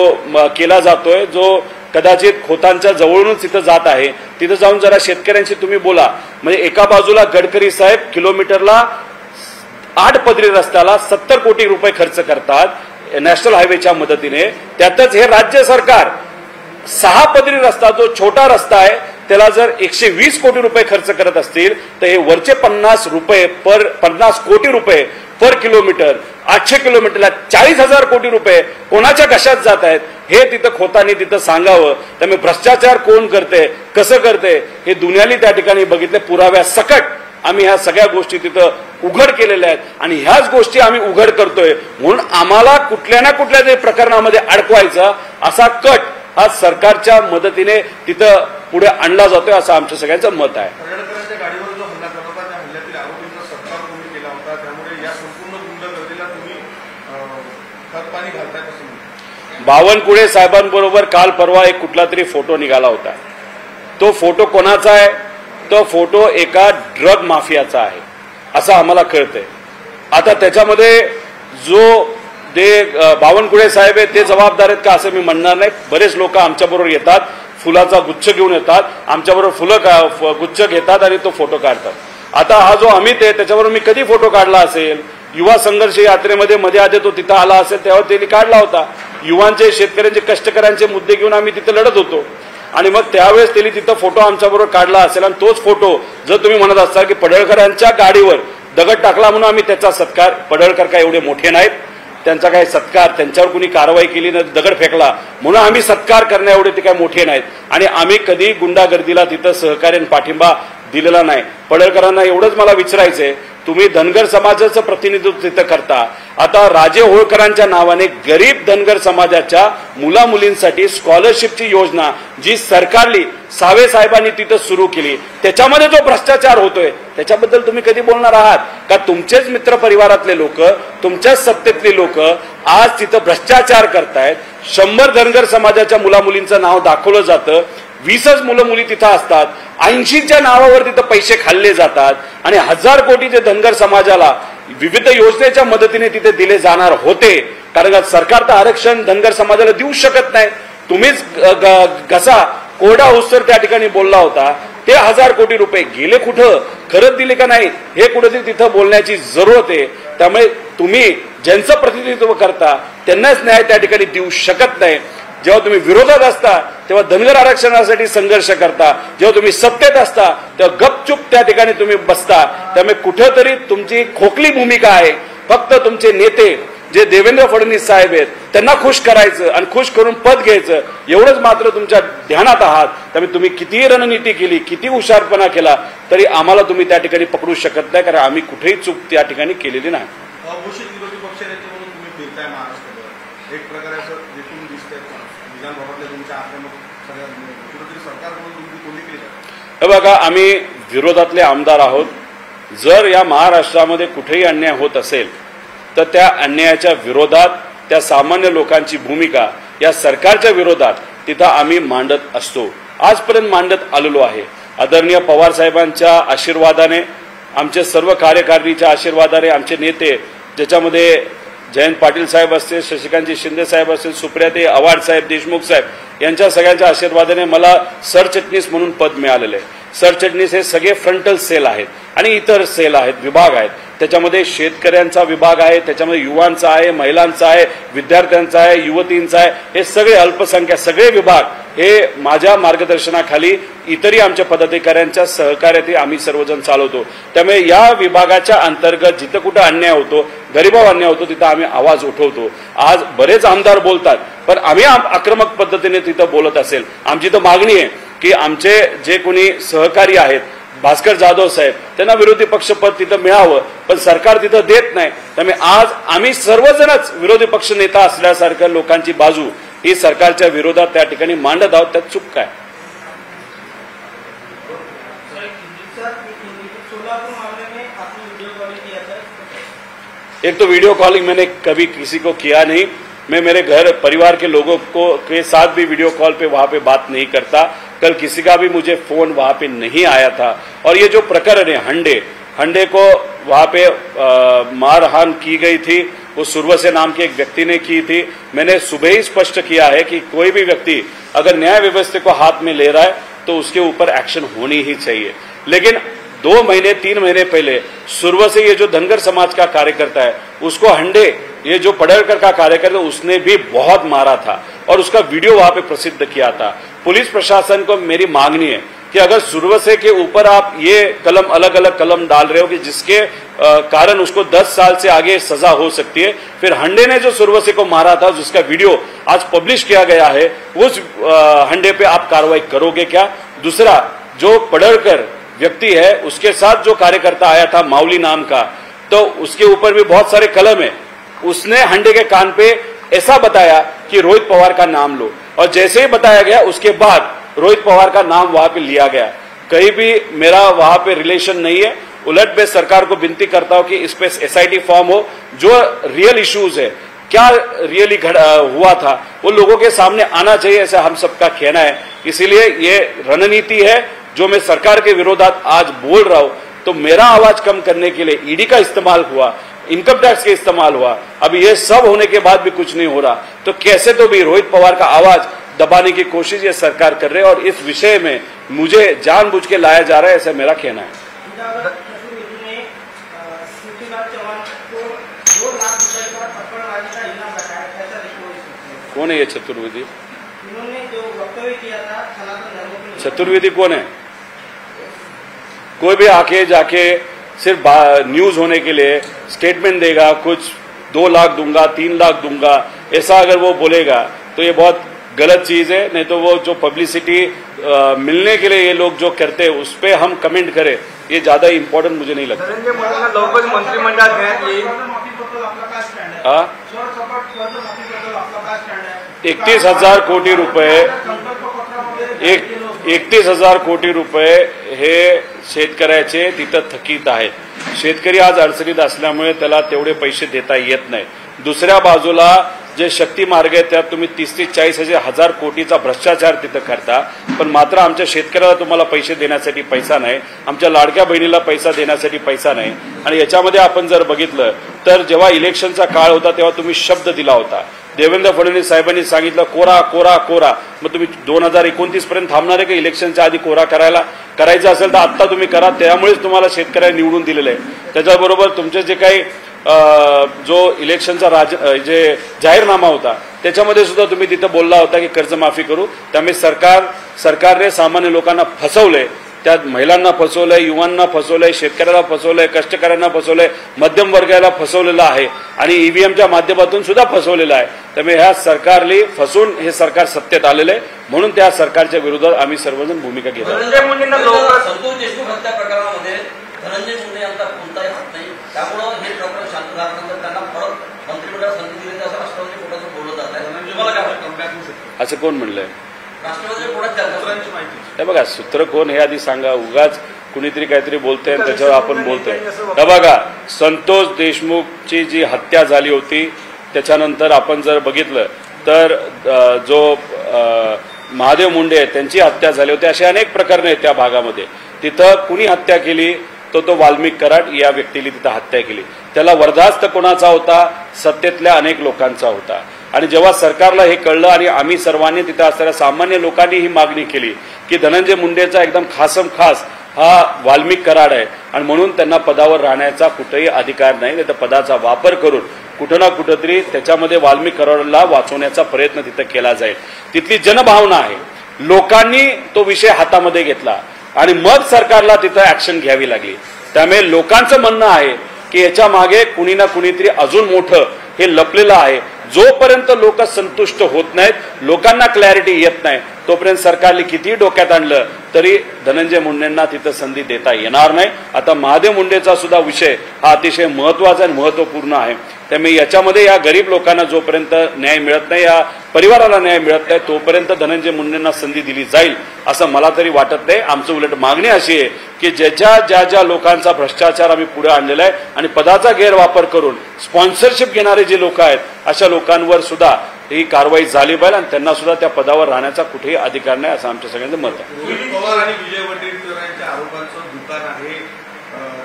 केला जातोय, जो कदाचित खोतांच्या जवळूनच तिथं जात आहे, तिथं जाऊन जरा शेतकऱ्यांशी तुम्ही बोला. म्हणजे एका बाजूला गडकरी साहेब किलोमीटरला 8 पदरी रस्त्याला 70 कोटी रुपये खर्च करतात नॅशनल हायवेच्या मदतीने. त्यातच हे राज्य सरकार 6 पदरी रस्ता, जो छोटा रस्ता आहे, त्याला जर 120 कोटी रुपये खर्च करत असतील तर हे वरचे 50 कोटी रुपये पर किलोमीटर, 800 किलोमीटरला 40,000 कोटी रुपये कोणाच्या कशात जात आहेत हे तिथं खोतांनी तिथं सांगावं. त्यामुळे भ्रष्टाचार कोण करते, कसं करते हे दुनियाने त्या ठिकाणी बघितले. पुराव्या सकट आम्ही ह्या सगळ्या गोष्टी तिथं उघड केलेल्या आहेत आणि ह्याच गोष्टी आम्ही उघड करतोय. म्हणून आम्हाला कुठल्या ना कुठल्या तरी प्रकरणामध्ये अडकवायचा असा कट हा सरकारच्या मदतीने तिथं पुढे आणला जातोय, असं आमच्या सगळ्यांचं मत आहे. पडळकरांच्या गाडीवर जो हल्ला करत होता त्या हल्ल्यातील आरोपींचा सत्कार तुम्ही केला होता, त्यामुळे या संपूर्ण गुंडगर्दीला तुम्ही खतपाणी घालताय कसं म्हणतो? बावनकुळे साहेबांबरोबर काल परवा एक कुठला तरी फोटो निघाला होता. तो फोटो कोणाचा आहे? तो फोटो एका ड्रग माफियाचा आहे असं आम्हाला कळतंय. आता त्याच्यामध्ये जो बावनकुळे साहेब आहे ते जबाबदार आहेत का असं मी म्हणणार नाही. बरेच लोक आमच्याबरोबर येतात, फुलाचा गुच्छ घेऊन येतात, आमच्याबरोबर फुलं गुच्छ घेतात आणि तो फोटो काढतात. आता हा जो अमित आहे त्याच्याबरोबर मी कधी फोटो काढला असेल? युवा संघर्ष यात्रेमध्ये मध्ये आधी तो तिथं आला असेल तेव्हा त्यांनी काढला होता. युवांचे, शेतकऱ्यांचे, कष्टकऱ्यांचे मुद्दे घेऊन आम्ही तिथं लढत होतो आणि मग त्यावेळेस त्यांनी तिथं फोटो आमच्याबरोबर काढला असेल. आणि तोच फोटो जर तुम्ही म्हणत असाल की पडळकरांच्या गाडीवर दगड टाकला म्हणून आम्ही त्याचा सत्कार, पडळकर काय एवढे मोठे नाहीत, त्यांचा काही सत्कार, त्यांच्यावर कुणी कारवाई केली नाही, दगड फेकला म्हणून आम्ही सत्कार करण्या एवढे ते काय मोठे नाहीत. आणि आम्ही कधी गुंडागर्दीला तिथं सहकार्य पाठिंबा दिलेला नाही. पडळकरांना एवढंच मला विचारायचंय, तुम्ही धनगर समाजाचं प्रतिनिधित्व तिथं करता. आता राजे होळकरांच्या नावाने गरीब धनगर समाजाच्या मुला मुलींसाठी स्कॉलरशिपची योजना जी सरकारली सावे साहेबांनी तिथं सुरू केली, त्याच्यामध्ये जो भ्रष्टाचार होतोय त्याच्याबद्दल तुम्ही कधी बोलणार आहात का? तुमचेच मित्र परिवारातले लोक, तुमच्याच सत्तेतली लोक आज तिथं भ्रष्टाचार करतायत. 100 धनगर समाजाच्या मुला मुलींचं नाव दाखवलं जातं, 20च मुलं मुली तिथं असतात, 80च्या नावावर तिथं पैसे खाल्ले जातात आणि 1000 कोटीचे धनगर समाजाला विविध योजनेच्या मदतीने तिथे दिले जाणार होते. कारण सरकार तर आरक्षण धनगर समाजाला देऊ शकत नाही. तुम्हीच घसा कोरडा होस्तर त्या ठिकाणी बोलला होता. ते 1000 कोटी रुपये गेले कुठं, खरंच दिले का नाही हे कुठेतरी तिथं बोलण्याची जरूरत आहे. त्यामुळे तुम्ही ज्यांचं प्रतिनिधित्व करता त्यांनाच न्याय त्या ठिकाणी देऊ शकत नाही. जेव्हा तुम्ही विरोधात असता तेव्हा धनगर आरक्षणासाठी संघर्ष करता, जेव्हा तुम्ही सत्तेत असता तेव्हा गपचूप त्या ठिकाणी तुम्ही बसता. त्यामुळे कुठेतरी तुमची खोकली भूमिका आहे. फक्त तुमचे नेते जे देवेंद्र फडणवीस साहेब आहेत त्यांना खुश करायचं आणि खुश करून पद घ्यायचं एवढंच मात्र तुमच्या ध्यानात आहात. त्यामुळे तुम्ही कितीही रणनीती केली, किती हुशारपणा केला तरी आम्हाला तुम्ही त्या ठिकाणी पकडू शकत नाही, कारण आम्ही कुठेही चूक त्या ठिकाणी केलेली नाही. अघोषित विरोधी पक्ष नेते म्हणून तुम्ही फिरताय महाराष्ट्रावर, एक प्रकारे असं देखील दिसतंय विधानभवनातल्या तुमच्या आक्रमक सगळ्या कुठेतरी सरकारकडून तुमची कोणी केली? बघा, आम्ही विरोधातले आमदार आहोत. जर या महाराष्ट्रामध्ये कुठेही अन्याय होत असेल तर त्या अन्यायाच्या विरोधात, त्या सामान्य लोकांची भूमिका या सरकारच्या विरोधात तिथं आम्ही मांडत असतो, आजपर्यंत मांडत आलेलो आहे. आदरणीय पवार साहेबांच्या आशीर्वादाने, आमचे सर्व कार्यकारिणीच्या आशीर्वादाने, आमचे नेते ज्याच्यामध्ये जयंत पाटील साहेब असतील, शशिकांतजी शिंदे साहेब असतील, सुप्रियाताई आव्हाड साहेब, देशमुख साहेब यांच्या सगळ्यांच्या आशीर्वादाने मला सरचिटणीस म्हणून पद मिळालेलं आहे. सरचिटणीस हे सगळे फ्रंटल सेल आहेत आणि इतर सेल आहेत, विभाग आहेत. त्याच्यामध्ये शेतकऱ्यांचा विभाग आहे, त्याच्यामध्ये युवांचा आहे, महिलांचा आहे, विद्यार्थ्यांचा आहे, युवतींचा आहे. हे सगळे अल्पसंख्याक सगळे विभाग हे माझ्या मार्गदर्शनाखाली इतरही आमच्या पदाधिकाऱ्यांच्या सहकार्यात आम्ही सर्वजण चालवतो. त्यामुळे या विभागाच्या अंतर्गत जिथं कुठं अन्याय होतो, गरिबावर अन्याय होतो, तिथं आम्ही आवाज उठवतो. आज बरेच आमदार बोलतात, पण आम्ही आक्रमक पद्धतीने तिथं बोलत असेल. आमची तर मागणी आहे की आमचे जे कोणी सहकारी आहेत, भास्कर जाधव साहेब, त्यांना विरोधी पक्षपद तिथं मिळावं, पण सरकार तिथं देत नाही. त्यामुळे आज आम्ही सर्वजणच विरोधी पक्ष नेता असल्यासारखं लोकांची बाजू ही सरकारच्या विरोधात त्या ठिकाणी मांडत आहोत. त्यात चूक काय? एक तो वीडियो कॉलिंग मैंने कभी किसी को किया नहीं. मैं मेरे घर परिवार के लोगों को के साथ भी वीडियो कॉल पे वहां पे बात नहीं करता. कल किसी का भी मुझे फोन वहां पे नहीं आया था. और ये जो प्रकरण है हंडे को वहां पे मारहान की गई थी, वो सुरवसे नाम के एक व्यक्ति ने की थी. मैंने सुबह ही स्पष्ट किया है कि कोई भी व्यक्ति अगर न्याय व्यवस्था को हाथ में ले रहा है तो उसके ऊपर एक्शन होनी ही चाहिए. लेकिन 2 महीने 3 महीने पहले सुरवसे ये जो धनगर समाज का कार्यकर्ता है, उसको हंडे ये जो पडळकर का कार्यकर्ता उसने भी बहुत मारा था और उसका वीडियो वहां पे प्रसिद्ध किया था. पुलिस प्रशासन को मेरी मांगनी है कि अगर सुरवसे के ऊपर आप ये कलम अलग अलग कलम डाल रहे हो कि जिसके कारण उसको 10 साल से आगे सजा हो सकती है, फिर हंडे ने जो सुरवसे को मारा था जिसका वीडियो आज पब्लिश किया गया है, उस हंडे पे आप कार्रवाई करोगे क्या? दूसरा, जो पडळकर व्यक्ति है उसके साथ जो कार्यकर्ता आया था माउली नाम का, तो उसके ऊपर भी बहुत सारे कलम है. उसने हंडे के कान पे ऐसा बताया कि रोहित पवार का नाम लो, और जैसे ही बताया गया उसके बाद रोहित पवार का नाम वहां पे लिया गया. कहीं भी मेरा वहां पे रिलेशन नहीं है. उलट मैं सरकार को विनती करता हूं कि इस पे एसआईटी फॉर्म हो, जो रियल इश्यूज है, क्या रियली हुआ था, वो लोगों के सामने आना चाहिए, ऐसा हम सबका कहना है. इसीलिए ये रणनीति है जो मैं सरकार के विरोधात आज बोल रहा हूं. तो मेरा आवाज कम करने के लिए ईडी का इस्तेमाल हुआ, इनकम टैक्स का इस्तेमाल हुआ. अब ये सब होने के बाद भी कुछ नहीं हो रहा, तो कैसे तो भी रोहित पवार का आवाज दबाने की कोशिश ये सरकार कर रहे हैं. और इस विषय में मुझे जानबूझ के लाया जा रहा है, ऐसा मेरा कहना है. कौन है ये चतुर्वेदी? चतुर्वेदी कौन है? कोई भी आके जाके सिर्फ न्यूज होने के लिए स्टेटमेंट देगा, कुछ 2 लाख दूंगा, 3 लाख दूंगा, ऐसा अगर वो बोलेगा तो ये बहुत गलत चीज है. नहीं तो वो जो पब्लिसिटी मिलने के लिए ये लोग जो करते हैं उस पर हम कमेंट करें, ये ज्यादा इम्पोर्टंट मुझे नहीं लगता. मंत्रिमंडळात घेण्यात येईल. 31,000 कोटी रुपये 31,000 कोटी रुपये हे शेतकऱ्याचे तिथं थकीत आहेत. शेतकरी आज अडचणीत असल्यामुळे त्याला तेवढे पैसे देता येत नाही. दुसऱ्या बाजूला जे शक्ती मार्ग आहे त्यात तुम्ही 30-40,000 कोटीचा भ्रष्टाचार तिथं करता, पण मात्र आमच्या शेतकऱ्याला तुम्हाला पैसे देण्यासाठी पैसा नाही, आमच्या लाडक्या बहिणीला पैसा देण्यासाठी पैसा नाही. आणि याच्यामध्ये आपण जर बघितलं तर जेव्हा इलेक्शनचा काळ होता तेव्हा तुम्ही शब्द दिला होता. देवेंद्र फडणवीस साहेबांनी सांगितलं कोरा कोरा कोरा. मग तुम्ही 2029 पर्यंत थांबणार आहे का इलेक्शनच्या आधी कोरा करायचं असेल तर आत्ता तुम्ही करा. त्यामुळेच तुम्हाला शेतकऱ्यांनी निवडून दिलेलं आहे. त्याच्याबरोबर तुमचे जे काही जो इलेक्शनचा जे जाहीरनामा होता त्याच्यामध्ये सुद्धा तुम्ही तिथं बोलला होता की कर्जमाफी करू. त्यामुळे सरकारने सामान्य लोकांना फसवलंय. त्यात महिलांना फसवलंय, युवांना फसवलंय, शेतकऱ्याला फसवलंय, कष्टकऱ्यांना फसवलंय, मध्यम वर्गाला फसवलेलं आहे आणि ईव्हीएमच्या माध्यमातून सुद्धा फसवलेलं आहे. त्यामुळे ह्या सरकारने फसून हे सरकार सत्तेत आलेलं आहे. म्हणून त्या सरकारच्या विरोधात आम्ही सर्वजण भूमिका घेतो. धनंजय मुंडेंना संतोष देशमुख हत्या प्रकरणामध्ये धनंजय मुंडे यांचा कोणताही हात नाही. त्यामुळे हे प्रकरण शांत झाल्यानंतर त्यांना परत मंत्रिमंडळात संधी दिली असं राष्ट्रवादी कोर्टाचं बोललं जात आहे. तुम्हाला काय कमबॅक होऊ शकतो असं कोण म्हणलंय? राष्ट्रवादी कोर्टात सूत्रांची माहिती. हे बघा, सूत्र कोण हे आधी सांगा. उगाच कुणीतरी काहीतरी बोलतंय आणि त्याच्यावर आपण बोलतोय. हे बघा, संतोष देशमुखची जी हत्या झाली होती त्याच्यानंतर आपण जर बघितलं तर जो महादेव मुंडे आहेत त्यांची हत्या झाली होती. असे अनेक प्रकरणं आहेत त्या भागामध्ये. तिथं कुणी हत्या केली तो वाल्मिक कराड या व्यक्तीने तिथं हत्या केली. त्याला वरदास्त कोणाचा होता? सत्तेतल्या अनेक लोकांचा होता. आणि जेव्हा सरकारला हे कळलं आणि आम्ही सर्वांनी तिथं असणाऱ्या सामान्य लोकांनी ही मागणी केली की धनंजय मुंडेचा एकदम खासम खास हा वाल्मिक कराड आहे आणि म्हणून त्यांना पदावर राहण्याचा कुठेही अधिकार नाही, तर पदाचा वापर करून कुठं ना कुठंतरी त्याच्यामध्ये वाल्मिक कराडला वाचवण्याचा प्रयत्न तिथं केला जाईल. तिथली जनभावना आहे. लोकांनी तो विषय हातामध्ये घेतला आणि मग सरकारला तिथं ऍक्शन घ्यावी लागली. त्यामुळे लोकांचं म्हणणं आहे की याच्या मागे कुणी ना कुणीतरी अजून मोठं हे लपलेलं आहे. जोपर्यंत लोक संतुष्ट होत नाहीत, लोकांना क्लॅरिटी येत नाही, तोपर्यंत सरकारने कितीही डोक्यात आणलं तरी धनंजय मुंडेंना तिथं संधी देता येणार नाही. आता महादेव मुंडेचा सुद्धा विषय हा अतिशय महत्वाचा आणि महत्वपूर्ण आहे. त्यामुळे याच्यामध्ये या गरीब लोकांना जोपर्यंत न्याय मिळत नाही, या परिवाराला न्याय मिळत नाही, तोपर्यंत धनंजय मुंडेंना संधी दिली जाईल असं मला तरी वाटत नाही. आमचं उलट मागणी अशी आहे की ज्या लोकांचा भ्रष्टाचार आम्ही पुढे आणलेला आहे आणि पदाचा गैरवापर करून स्पॉन्सरशिप घेणारे जे लोक आहेत अशा लोकांवर सुद्धा ही कारवाई झाली पाहिजे आणि त्यांना सुद्धा त्या पदावर राहण्याचा कुठेही अधिकार नाही असं आमच्या सगळ्यांचं मत आहे. रोहित पवार आणि विजय वडेट्टीवारांच्या आरोपांचं दुकान आहे.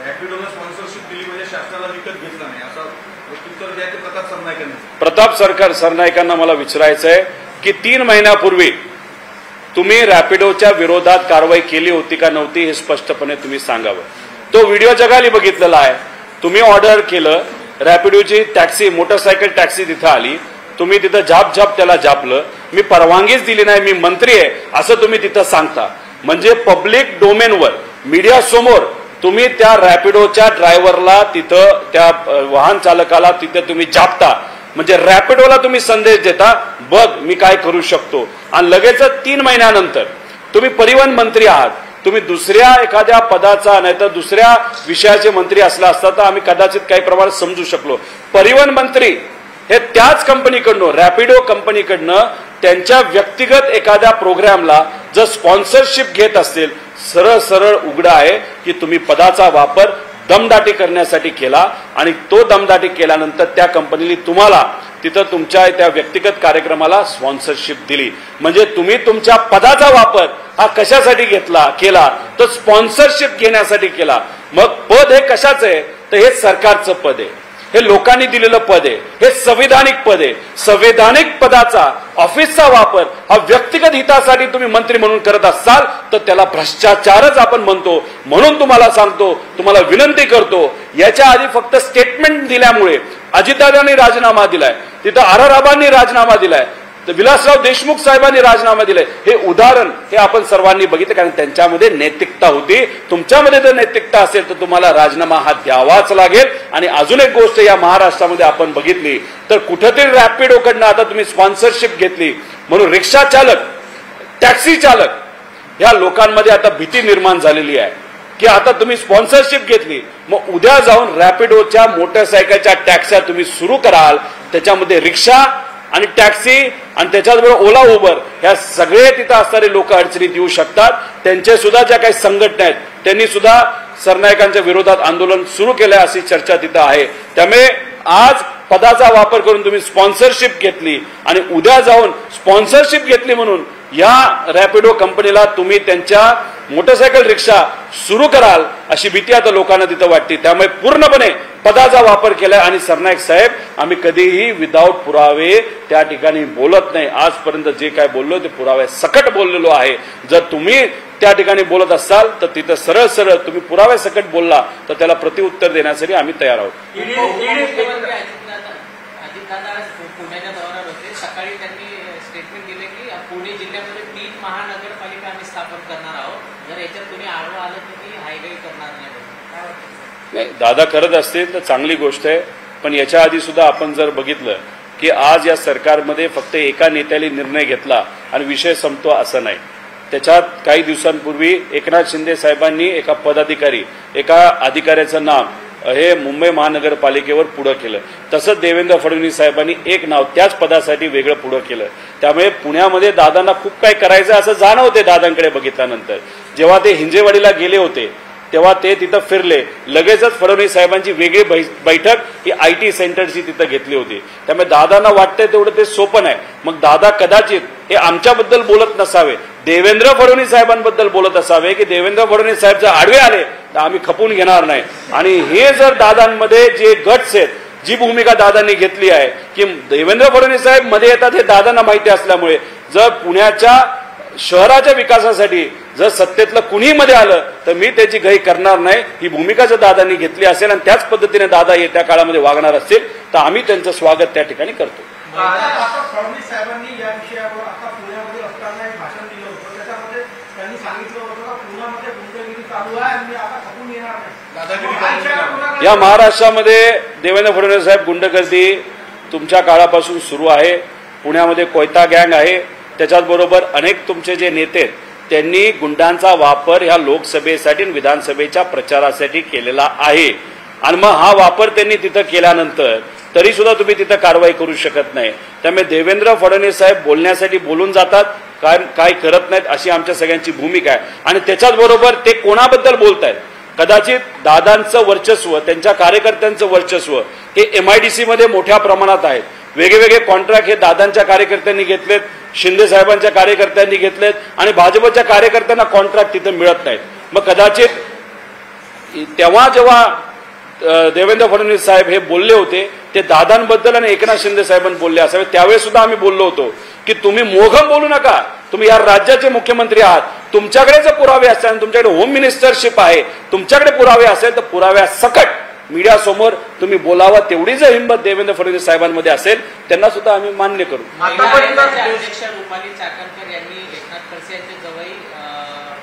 रॅपिडोनं स्पॉन्सरशिप दिली म्हणजे शासनाला विकत घेतला नाही असं उत्तर द्यायचं प्रताप सरनाईकांनी. प्रताप सरनाईकांना मला विचारायचं आहे की 3 महिन्यापूर्वी तुम्ही रॅपिडोच्या विरोधात कारवाई केली होती का नव्हती हे स्पष्टपणे तुम्ही सांगावं. तो व्हिडिओ जगाली बघितलेला आहे. तुम्ही ऑर्डर केलं, रॅपिडोची टॅक्सी मोटरसायकल टॅक्सी तिथं आली, तुम्ही तिथं झाप त्याला झापलं, मी परवानगीच दिली नाही, मी मंत्री आहे असं तुम्ही तिथं सांगता. म्हणजे पब्लिक डोमेनवर मीडिया समोर तुम्ही त्या रॅपिडोच्या ड्रायव्हरला तिथं त्या वाहन चालकाला तिथं तुम्ही झापता. म्हणजे रॅपिडोला तुम्ही संदेश देता बघ मी काय करू शकतो. आणि लगेच 3 महिन्यानंतर तुम्ही परिवहन मंत्री आहात. तुम्ही दुसऱ्या एखाद्या पदाचा नाही तर दुसऱ्या विषयाचे मंत्री असला असता तर आम्ही कदाचित काही प्रमाणात समजू शकलो. परिवहन मंत्री हे त्याच कंपनीकडनं, रॅपिडो कंपनीकडनं त्यांच्या व्यक्तिगत एखाद्या प्रोग्रामला जर स्पॉन्सरशिप घेत असतील, सरळ उघडा आहे की तुम्ही पदाचा वापर दमदाटी करण्यासाठी केला आणि तो दमदाटी केल्यानंतर त्या कंपनीने तुम्हाला तिथं तुमच्या त्या व्यक्तिगत कार्यक्रमाला स्पॉन्सरशिप दिली. म्हणजे तुम्ही तुमच्या पदाचा वापर हा कशासाठी केला तर स्पॉन्सरशिप घेण्यासाठी केला. मग पद हे कशाचं आहे तर हे सरकारचं पद आहे, हे लोकांनी दिलेलं पद आहे, हे संविधानिक पद आहे. संविधानिक पदाचा ऑफिसचा वापर हा व्यक्तिगत हितासाठी तुम्ही मंत्री म्हणून करत असाल तर त्याला भ्रष्टाचारच आपण म्हणतो. म्हणून तुम्हाला सांगतो, तुम्हाला विनंती करतो, याच्या आधी फक्त स्टेटमेंट दिल्यामुळे अजितदादांनी राजीनामा दिलाय, तिथं आबांनी राजीनामा दिलाय, विलासराव देशमुख साहेबांनी राजीनामा दिलाय. हे उदाहरण हे आपण सर्वांनी बघितलं कारण त्यांच्यामध्ये नैतिकता होती. तुमच्यामध्ये जर नैतिकता असेल तर तुम्हाला राजीनामा हा द्यावाच लागेल. आणि अजून एक गोष्ट या महाराष्ट्रामध्ये आपण बघितली तर कुठेतरी रॅपिडोकडनं आता तुम्ही स्पॉन्सरशिप घेतली म्हणून रिक्षा चालक, टॅक्सी चालक या लोकांमध्ये आता भीती निर्माण झालेली आहे की आता तुम्ही स्पॉन्सरशिप घेतली मग उद्या जाऊन रॅपिडोच्या मोटरसायकलच्या टॅक्स्या तुम्ही सुरू कराल, त्याच्यामध्ये रिक्षा आणि टॅक्सी आणि त्याच्याचबरोबर ओला उबर ह्या सगळे तिथं असणारे लोक अडचणीत येऊ शकतात. त्यांचे सुद्धा ज्या काही संघटना आहेत त्यांनी सुद्धा सरनाईकांच्या विरोधात आंदोलन सुरू केलं अशी चर्चा तिथं आहे. त्यामुळे आज पदाचा वापर करून तुम्ही स्पॉन्सरशिप घेतली आणि उद्या जाऊन स्पॉन्सरशिप घेतली म्हणून या रॅपिडो कंपनीला तुम्ही त्यांच्या मोटरसायकल रिक्षा सुरू कराल अशी भीती आता लोकांना तिथं वाटते. त्यामुळे पूर्णपणे पदाचा वापर केलाय. आणि सरनाईक साहेब आम्ही कधीही विदाऊट पुरावे त्या ठिकाणी बोलत नाही. आजपर्यंत जे काय बोललो ते पुरावे सकट बोललेलो आहे. जर तुम्ही त्या ठिकाणी बोलत असाल तर तिथं सरळ तुम्ही पुरावे सकट बोलला तर त्याला प्रतिउत्तर देण्यासाठी आम्ही तयार आहोत. पुण्याच्या दौऱ्यावर होते. सकाळी त्यांनी स्टेटमेंट दिले की पुणे जिल्ह्यामध्ये 3 महानगरपालिका आम्ही स्थापन करणार आहोत. जर याच्यात तुम्ही आडवं आलं तर ती हायवे करणार नाही. दादा करत असतील तर चांगली गोष्ट आहे. पण याच्या आधी सुद्धा आपण जर बघितलं की आज या सरकारमध्ये फक्त एका नेत्याने निर्णय घेतला आणि विषय संपतो असं नाही. त्याच्यात काही दिवसांपूर्वी एकनाथ शिंदे साहेबांनी एका अधिकाऱ्याचं नाव हे मुंबई महानगरपालिकेवर पुढं केलं. तसंच देवेंद्र फडणवीस साहेबांनी एक नाव त्याच पदासाठी वेगळं पुढं केलं. त्यामुळे पुण्यामध्ये दादांना खूप काय करायचं असं जाणवते दादांकडे बघितल्यानंतर. जेव्हा ते हिंजेवाडीला गेले होते तेव्हा ते तिथं फिरले. लगेचच फडणवीस साहेबांची वेगळी बैठक ही IT सेंटरची तिथं घेतली होती. त्यामुळे दादांना वाटतंय तेवढं ते सोपं नाही. मग दादा कदाचित हे आमच्याबद्दल बोलत नसावे, देवेंद्र फडणवीस साहेबांबद्दल बोलत असावे की देवेंद्र फडणवीस साहेब जर आडवे आले तर आम्ही खपून घेणार नाही. आणि हे जर दादांमध्ये जे गट्स आहेत, जी भूमिका दादांनी घेतली आहे की देवेंद्र फडणवीस साहेब मध्ये येतात हे दादांना माहिती असल्यामुळे जर पुण्याच्या शहराच्या विकासासाठी जर सत्तेतलं कुणी मध्ये आलं तर मी त्याची घाई करणार नाही, ही भूमिका जर दादांनी घेतली असेल आणि त्याच पद्धतीने दादा येत्या काळामध्ये वागणार असतील तर आम्ही त्यांचं स्वागत त्या ठिकाणी करतो. फडणवीस साहेबांनी या विषयावर आता पुण्यामध्ये असताना एक भाषण दिलं होतं. त्याच्यामध्ये त्यांनी सांगितलं होतं की पुण्यामध्ये गुंडगिरी चालू आहे आणि आता खपून येणार नाही. या महाराष्ट्रामध्ये देवेंद्र फडणवीस साहेब गुंडगर्दी तुमच्या काळापासून सुरू आहे. पुण्यामध्ये कोयता गँग आहे, त्याच्याचबरोबर अनेक तुमचे जे नेते त्यांनी गुंडांचा वापर ह्या लोकसभेसाठी आणि विधानसभेच्या प्रचारासाठी केलेला आहे. आणि मग हा वापर त्यांनी तिथं केल्यानंतर तरी सुद्धा तुम्ही तिथं कारवाई करू शकत नाही. त्यामुळे देवेंद्र फडणवीस साहेब बोलण्यासाठी बोलून जातात, काय करत नाहीत अशी आमच्या सगळ्यांची भूमिका आहे. आणि त्याच्याचबरोबर ते कोणाबद्दल बोलतायत, कदाचित दादांचं वर्चस्व, त्यांच्या कार्यकर्त्यांचं वर्चस्व हे MIDC मध्ये मोठ्या प्रमाणात आहेत. वेगवेगळे कॉन्ट्रॅक्ट हे दादांच्या कार्यकर्त्यांनी घेतलेत, शिंदे साहेबांच्या कार्यकर्त्यांनी घेतलेत आणि भाजपच्या कार्यकर्त्यांना कॉन्ट्रॅक्ट तिथं मिळत नाहीत. मग कदाचित तेव्हा जेव्हा देवेंद्र फडणवीस साहेब हे बोलले होते ते दादांबद्दल आणि एकनाथ शिंदे साहेबांनी बोलले असावे. त्यावेळेस सुद्धा आम्ही बोललो होतो की तुम्ही मोघम बोलू नका, तुम्ही या राज्याचे मुख्यमंत्री आहात, तुमच्याकडे जर पुरावे असतील आणि तुमच्याकडे होम मिनिस्टरशिप आहे, तुमच्याकडे पुरावे असेल तर पुराव्यासकट मीडियासमोर तुम्ही बोलावा. तेवढी जर हिंमत देवेंद्र फडणवीस साहेबांमध्ये असेल त्यांना सुद्धा आम्ही मान्य करू. अध्यक्ष रुपाली चाकणकर यांनी एकनाथ खडसे यांच्या जवळ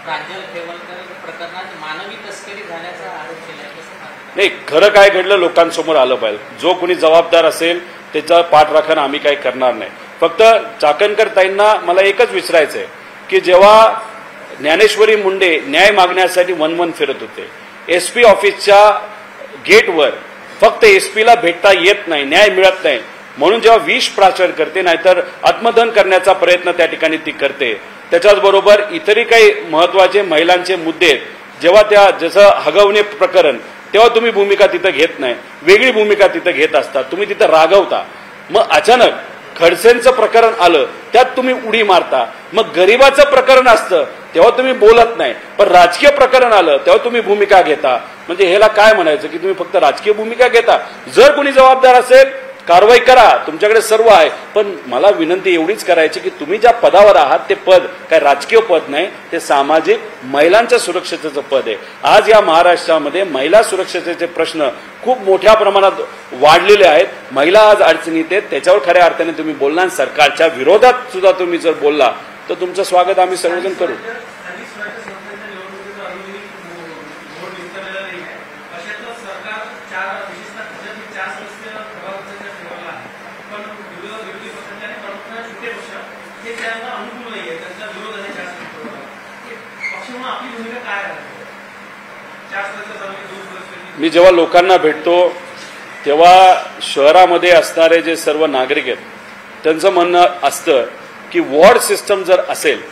प्रांजल खेवलकर प्रकरणात मानवी तस्करी झाल्याचा आरोप केला. नाही, खरं काय घडलं लोकांसमोर आलं पाहिजे. जो कोणी जबाबदार असेल त्याचा पाठराखण आम्ही काही करणार नाही. फक्त चाकणकर ताईंना मला एकच विचारायचं आहे की जेव्हा ज्ञानेश्वरी मुंडे न्याय मागण्यासाठी वन फिरत होते, SP ऑफिसच्या गेटवर फक्त SP ला भेटता येत नाही, न्याय मिळत नाही म्हणून जेव्हा विष प्राचर करते, नाहीतर आत्मदहन करण्याचा प्रयत्न त्या ठिकाणी ती करते. त्याच्याचबरोबर इतरही काही महत्वाचे महिलांचे मुद्दे जेव्हा त्या जसं हगवणे प्रकरण तेव्हा तुम्ही भूमिका तिथं घेत नाही, वेगळी भूमिका तिथं घेत असता, तुम्ही तिथं रागवता. मग अचानक खडसेंचं प्रकरण आलं त्यात तुम्ही उडी मारता. मग गरिबाचं प्रकरण असतं तेव्हा तुम्ही बोलत नाही, पण राजकीय प्रकरण आलं तेव्हा तुम्ही भूमिका घेता. म्हणजे ह्याला काय म्हणायचं की तुम्ही फक्त राजकीय भूमिका घेता. जर कोणी जबाबदार असेल कारवाई करा, तुमच्याकडे सर्व आहे. पण मला विनंती एवढीच करायची की तुम्ही ज्या पदावर आहात ते पद काय राजकीय पद नाही, ते सामाजिक महिलांच्या सुरक्षतेचं पद आहे. आज या महाराष्ट्रामध्ये महिला सुरक्षतेचे प्रश्न खूप मोठ्या प्रमाणात वाढलेले आहेत. महिला आज अडचणीत आहेत, त्याच्यावर खऱ्या अर्थाने तुम्ही बोलला आणि सरकारच्या विरोधात सुद्धा तुम्ही जर बोलला तर तुमचं स्वागत आम्ही सर्वजण करू. मी जेव्हा लोकांना भेटतो तेव्हा शहरामध्ये असणारे जे सर्व नागरिक आहेत त्यांचं म्हणणं असतं की वॉर्ड सिस्टम जर असेल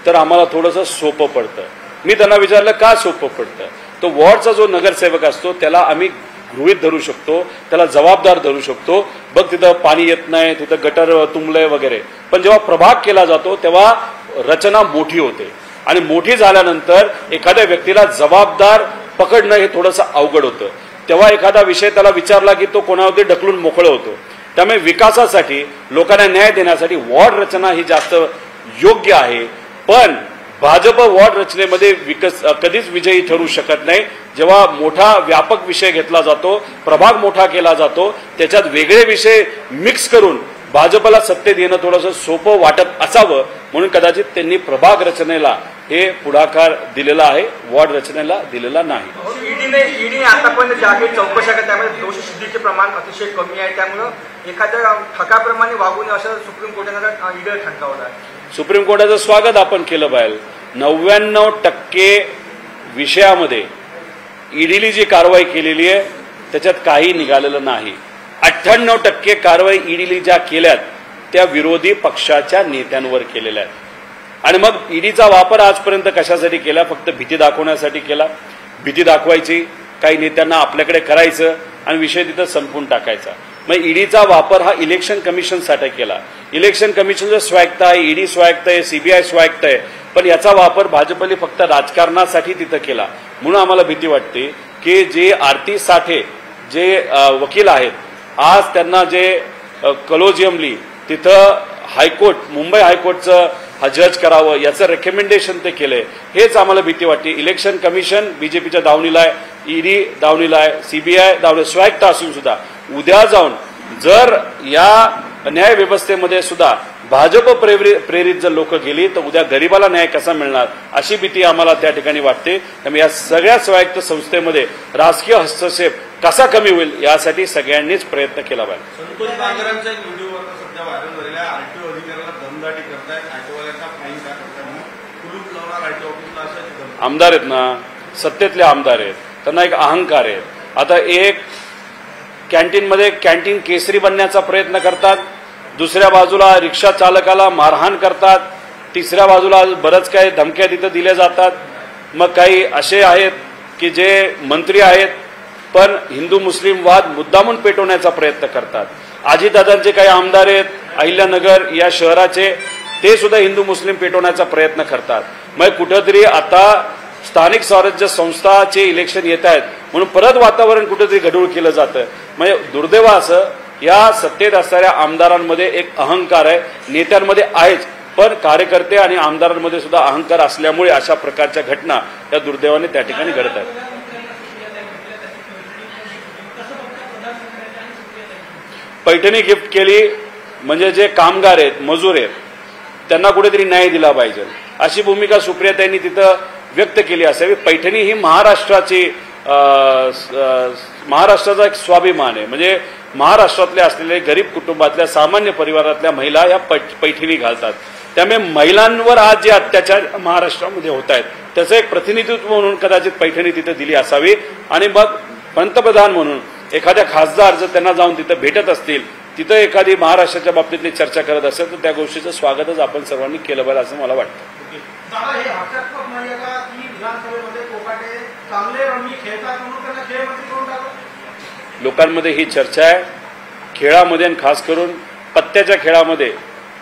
तर आम्हाला थोडंसं सोपं पडतं. मी त्यांना विचारलं का सोपं पडतं, तो वॉर्डचा जो नगरसेवक असतो त्याला आम्ही गृहीत धरू शकतो, त्याला जबाबदार धरू शकतो. बघ तिथं पाणी येत नाही, तिथं गटर तुंबलंय वगैरे. पण जेव्हा प्रभाग केला जातो तेव्हा रचना मोठी होते आणि मोठी झाल्यानंतर एखाद्या व्यक्तीला जबाबदार पकडणं हे थोडंसं अवघड होतं. तेव्हा एखादा विषय त्याला विचारला की तो कोणावरती ढकलून मोकळं होतो. त्यामुळे विकासासाठी लोकांना न्याय देण्यासाठी वॉर्ड रचना ही जास्त योग्य आहे. पण भाजप वॉर्ड रचनेमध्ये कधीच विजयी ठरू शकत नाही. जेव्हा मोठा व्यापक विषय घेतला जातो, प्रभाग मोठा केला जातो, त्याच्यात वेगळे विषय मिक्स करून भाजपला सत्तेत येणं थोडंसं सोपं वाटत असावं म्हणून कदाचित त्यांनी प्रभाग रचनेला हे पुढाकार दिलेला आहे, वॉर्ड रचनेला दिलेला नाही. ईडीने आतापर्यंत ज्या काही चौकशा केल्या त्यामध्ये दोषी सिद्धीचे प्रमाण अतिशय कमी आहे. त्यामुळे एखाद्या ठकाप्रमाणे वागू नये असं सुप्रीम कोर्टाने ईडीला ठणकावलं आहे. सुप्रीम कोर्टाचं स्वागत आपण केलं पाहिजे. 99% विषयामध्ये ईडीने जी कारवाई केलेली आहे त्याच्यात काही निघालेलं नाही. 98% कारवाई ईडीने ज्या केल्यात त्या विरोधी पक्षाच्या नेत्यांवर केलेल्या आहेत. आणि मग ईडीचा वापर आजपर्यंत कशासाठी केला, फक्त भीती दाखवण्यासाठी केला. भीती दाखवायची, काही नेत्यांना आपल्याकडे करायचं आणि विषय तिथं संपवून टाकायचा. मग ईडीचा वापर हा इलेक्शन कमिशनसाठी केला. इलेक्शन कमिशनचं स्वायत्त आहे, ईडी स्वायत्त आहे, सीबीआय स्वायत्त आहे, पण याचा वापर भाजपने फक्त राजकारणासाठी तिथं केला. म्हणून आम्हाला भीती वाटते की जे आरती साठे जे वकील आहेत, आज त्यांना जे कलोजियमली तिथं हायकोर्ट, मुंबई हायकोर्टचं जज करावं याचं रेकमेंडेशन ते केलंय, हेच आम्हाला भीती वाटते. इलेक्शन कमिशन बीजेपीच्या दावणीला आहे, ईडी दावणीला आहे, सीबीआय दावणी स्वायत्त असून सुद्धा उद्या जाऊन जर या न्याय व्यवस्थेमध्ये सुद्धा भाजप प्रेरित जर लोक गेली तर उद्या गरिबाला न्याय कसा मिळणार, अशी भीती आम्हाला त्या ठिकाणी वाटते. त्यामुळे या सगळ्या स्वायत्त संस्थेमध्ये राजकीय हस्तक्षेप कसा कमी होईल यासाठी सगळ्यांनीच प्रयत्न केला पाहिजे. संतोष नागरांचा एक व्हिडिओ आता सध्या व्हायरल झालेला आहे. आरटीओ अधिकाऱ्याला दमदाटी करतायत, ऑटोवाल्यांना फाईन का करताय म्हणून कुलूप लावणार आरटीओ ऑफिसला अशा आमदार आहेत ना, सत्तेतले आमदार आहेत, त्यांना एक अहंकार आहे. आता एक कॅन्टीनमध्ये कॅन्टीन केसरी बनण्याचा प्रयत्न करतात, दुसऱ्या बाजूला रिक्षा चालकाला मारहाण करतात, तिसऱ्या बाजूला बरंच काही धमक्या तिथं दिल्या जातात. मग काही असे आहेत की जे मंत्री आहेत पण हिंदू मुस्लिम वाद मुद्दामून पेटवण्याचा प्रयत्न करतात. अजितदादांचे काही आमदार आहेत अहिल्यानगर या शहराचे, ते सुद्धा हिंदू मुस्लिम पेटवण्याचा प्रयत्न करतात. मग कुठंतरी आता स्थानिक स्वराज्य संस्थाचे इलेक्शन येत आहेत म्हणून परत वातावरण कुठेतरी गढूळ केलं जातं. म्हणजे दुर्दैव असं या सत्तेत असणाऱ्या आमदारांमध्ये एक अहंकार आहे, नेत्यांमध्ये आहेच, पण कार्यकर्ते आणि आमदारांमध्ये सुद्धा अहंकार असल्यामुळे अशा प्रकारच्या घटना या दुर्दैवाने त्या ठिकाणी घडत आहेत. पैठणी गिफ्ट केली म्हणजे जे कामगार आहेत, मजूर आहेत, त्यांना कुठेतरी न्याय दिला पाहिजे अशी भूमिका सुप्रियाताईंनी तिथं व्यक्त केली असावी. पैठणी ही महाराष्ट्राचा एक स्वाभिमान आहे. म्हणजे महाराष्ट्रातल्या असलेले गरीब कुटुंबातल्या सामान्य परिवारातल्या महिला या पैठणी घालतात. त्यामुळे महिलांवर आज जे अत्याचार महाराष्ट्रामध्ये होत आहेत त्याचं एक प्रतिनिधित्व म्हणून कदाचित पैठणी तिथं दिली असावी. आणि मग पंतप्रधान म्हणून एखाद्या खासदार जर त्यांना जाऊन तिथं भेटत असतील, तिथं एखादी महाराष्ट्राच्या बाबतीतली चर्चा करत असेल तर त्या गोष्टीचं स्वागतच आपण सर्वांनी केलं पाहिजे असं मला वाटतं. दादा, हे हास्यास्पद नाही का की विधानसभेमध्ये कोकाटे चांगले रमी खेळतात म्हणून त्यांना खेळमंत्री करून टाकलं? लोकांमध्ये ही चर्चा आहे. खेळामध्ये आणि खास करून पत्त्याच्या खेळामध्ये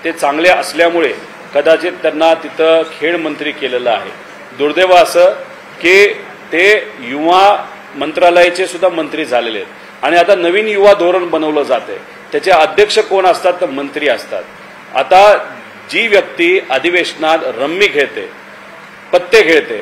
ते चांगले असल्यामुळे कदाचित त्यांना तिथं खेळ मंत्री केलेलं आहे. दुर्दैव असं की ते युवा मंत्रालयाचे सुद्धा मंत्री झालेले आहेत आणि आता नवीन युवा धोरण बनवलं जाते, त्याचे अध्यक्ष कोण असतात तर मंत्री असतात. आता जी व्यक्ती अधिवेशनात रम्मी खेळते, पत्ते खेळते,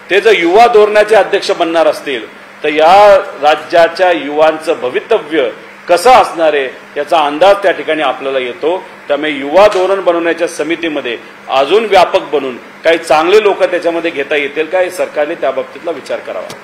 ते जर युवा धोरणाचे अध्यक्ष बनणार असतील तर या राज्याच्या युवांचं भवितव्य कसं असणार आहे याचा अंदाज त्या ठिकाणी आपल्याला येतो. त्यामुळे युवा धोरण बनवण्याच्या समितीमध्ये अजून व्यापक बनून काही चांगले लोक त्याच्यामध्ये घेता येतील का, हे सरकारने त्या बाबतीतला विचार करावा.